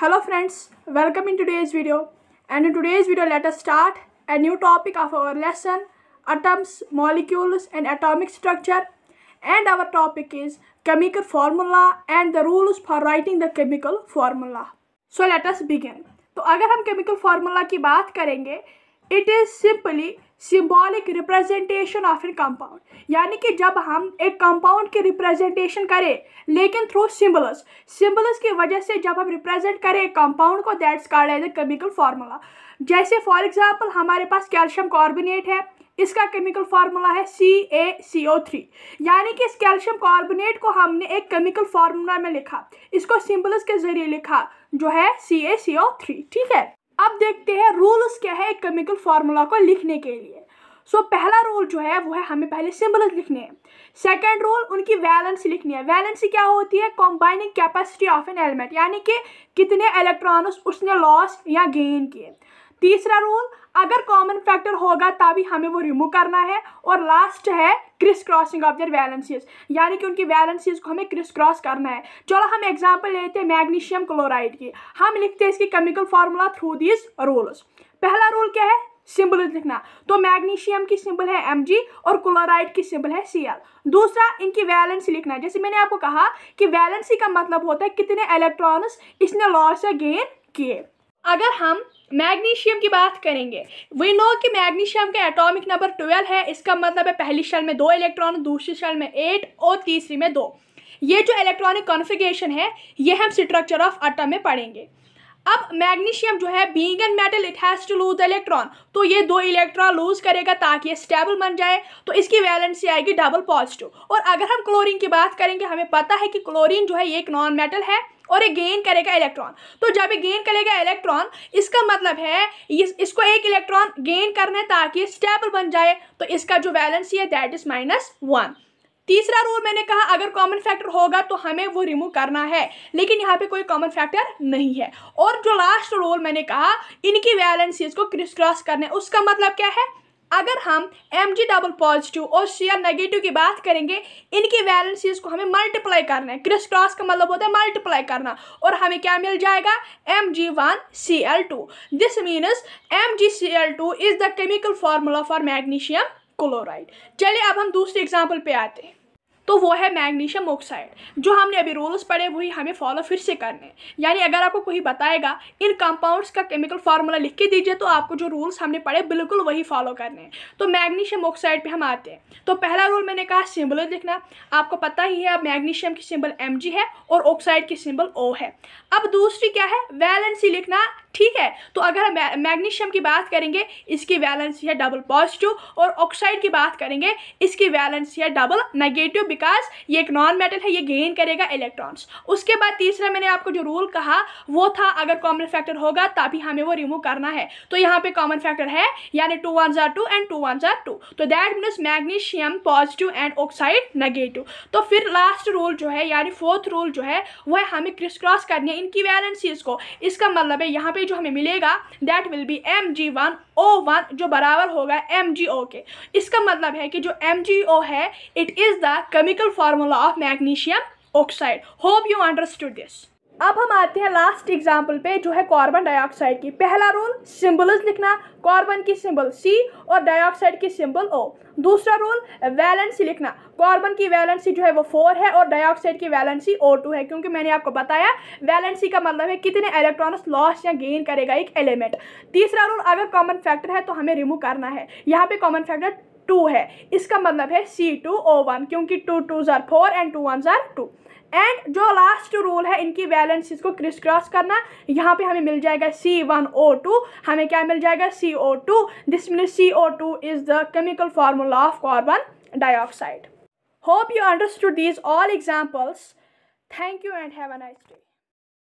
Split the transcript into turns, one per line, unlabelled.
Hello friends, welcome in today's video. And in today's video let us start a new topic of our lesson, atoms, molecules and atomic structure. And our topic is chemical formula and the rules for writing the chemical formula. So let us begin. तो अगर हम chemical formula की बात करेंगे, it is simply symbolic representation of a compound. यानी कि जब हम एक कंपाउंड की रिप्रेजेंटेशन करें लेकिन थ्रू सिंबल्स की वजह से जब हम रिप्रेजेंट करें एक कंपाउंड को, that's called as a chemical formula. जैसे फॉर एग्जांपल हमारे पास कैल्शियम कार्बोनेट है, इसका केमिकल फार्मूला है CaCO3. यानी कि इस कैल्शियम कार्बोनेट को हमने एक केमिकल फार्मूला में लिखा, इसको सिंबल्स के जरिए लिखा जो है CaCO3. ठीक है, अब देखते हैं रूल्स क्या है एक केमिकल फार्मूला को लिखने के लिए. सो पहला रूल जो है वो है हमें पहले सिंबल्स लिखने हैं. सेकंड रूल उनकी वैलेंसी लिखनी है. वैलेंसी क्या होती है? Combining capacity of an element, यानी कि कितने इलेक्ट्रॉन्स उसने लॉस या गेन किए. तीसरा रूल, अगर कॉमन फैक्टर होगा तभी हमें वो रिमूव करना है. और लास्ट है crisscrossing of their valencies, यानी कि उनकी वैलेंसीज को हमें क्रिस क्रॉस करना है. चलो हम एग्जांपल लेते हैं मैग्नीशियम क्लोराइड की. हम लिखते हैं इसकी chemical formula through this rules. पहला रूल क्या है? सिंबल लिखना. तो मैग्नीशियम की सिंबल है Mg और क्लोराइड की सिंबल है Cl. दूसरा, इनकी वैलेंसी लिखना है. जैसे मैंने आपको कहा कि वैलेंसी का मतलब होता है कितने इलेक्ट्रॉन्स इसने लॉस या गेन किए. अगर हम मैग्नीशियम की बात करेंगे, वी नो कि मैग्नीशियम का एटॉमिक नंबर 12 है. इसका मतलब है पहली शेल में 2 इलेक्ट्रॉन, दूसरी शेल में 8 और तीसरी में 2. ये जो इलेक्ट्रॉनिक कॉन्फ़िगरेशन है ये हम स्ट्रक्चर ऑफ एटम में पढ़ेंगे. अब मैग्नीशियम जो है being an metal it has to lose electron, तो ये 2 इलेक्ट्रॉन लूज करेगा ताकि ये स्टेबल बन जाए. तो इसकी वैलेंसी आएगी डबल पॉजिटिव. और अगर हम क्लोरीन की बात करेंगे, हमें पता है कि क्लोरीन जो है ये एक नॉन मेटल है और ये गेन करेगा इलेक्ट्रॉन. तो जब ये गेन करेगा इलेक्ट्रॉन, इसका मतलब है इसको एक इलेक्ट्रॉन गेन करना है ताकि ये स्टेबल बन जाए. तो इसका जो वैलेंसी है दैट इज -1. तीसरा रूल मैंने कहा अगर कॉमन फैक्टर होगा तो हमें वो रिमूव करना है, लेकिन यहाँ पे कोई कॉमन फैक्टर नहीं है. और जो लास्ट रूल मैंने कहा इनकी वैलेंसीज को क्रिस क्रॉस करना है. उसका मतलब क्या है? अगर हम Mg डबल पॉजिटिव और Cl नेगेटिव की बात करेंगे, इनकी वैलेंसीज को हमें मल्टीप्लाई करना है. क्रिस क्रॉस का मतलब होता है मल्टीप्लाई करना. और हमें क्या मिल जाएगा? Mg1Cl2. This means MgCl2 is the chemical formula for magnesium chloride. चलिए अब हम दूसरे एग्जाम्पल पे आते हैं, तो वो है मैग्नीशियम ऑक्साइड. जो हमने अभी रूल्स पढ़े वही हमें फॉलो फिर से करने हैं. यानी अगर आपको कोई बताएगा इन कंपाउंड्स का केमिकल फार्मूला लिख के दीजिए तो आपको जो रूल्स हमने पढ़े बिल्कुल वही फॉलो करने हैं. तो मैग्नीशियम ऑक्साइड पे हम आते हैं. तो पहला रूल मैंने कहा सिंबल लिखना. आपको पता ही है अब मैग्नीशियम की सिंबल Mg है और ऑक्साइड की सिंबल O है. अब दूसरी क्या है? वैलेंसी लिखना. ठीक है, तो अगर हम मैग्नीशियम की बात करेंगे इसकी वैलेंसी है डबल पॉजिटिव और ऑक्साइड की बात करेंगे इसकी वैलेंसी है डबल नेगेटिव, बिकॉज ये एक नॉन मेटल है, ये गेन करेगा इलेक्ट्रॉन्स. उसके बाद तीसरा मैंने आपको जो रूल कहा वो था अगर कॉमन फैक्टर होगा तभी हमें वो रिमूव करना है. तो यहाँ पे कॉमन फैक्टर है, यानी 2 1s are 2 and 2 1s are 2. तो that means magnesium positive and oxide negative. तो फिर लास्ट रूल जो है यानी फोर्थ रूल जो है वो है हमें क्रिस क्रॉस करनी है इनकी वैलेंसीज को. इसका मतलब है यहाँ पे जो हमें मिलेगा दैट विल बी Mg1O1 जो बराबर होगा MgO के. इसका मतलब है कि जो MgO है it is the chemical formula of magnesium oxide. Hope you understood this. अब हम आते हैं लास्ट एग्जाम्पल पे जो है कार्बन डाइऑक्साइड की. पहला रूल सिंबल्स लिखना. कार्बन की सिंबल C और डाइऑक्साइड की सिंबल O. दूसरा रूल वैलेंसी लिखना. कार्बन की वैलेंसी जो है वो 4 है और डाइऑक्साइड की वैलेंसी O2 है, क्योंकि मैंने आपको बताया वैलेंसी का मतलब है कितने इलेक्ट्रॉन्स लॉस या गेन करेगा एक एलिमेंट. तीसरा रूल अगर कॉमन फैक्टर है तो हमें रिमूव करना है. यहाँ पे कॉमन फैक्टर 2 है, इसका मतलब है C2O1, क्योंकि 2 2s are 4 and 2 1s are 2. And जो लास्ट रूल है इनकी वैलेंसीज को क्रिस क्रॉस करना. यहाँ पे हमें मिल जाएगा C1O2, हमें क्या मिल जाएगा? CO2. This means CO2 is the chemical formula of carbon dioxide. Hope you understood these all examples. Thank you and have a nice day.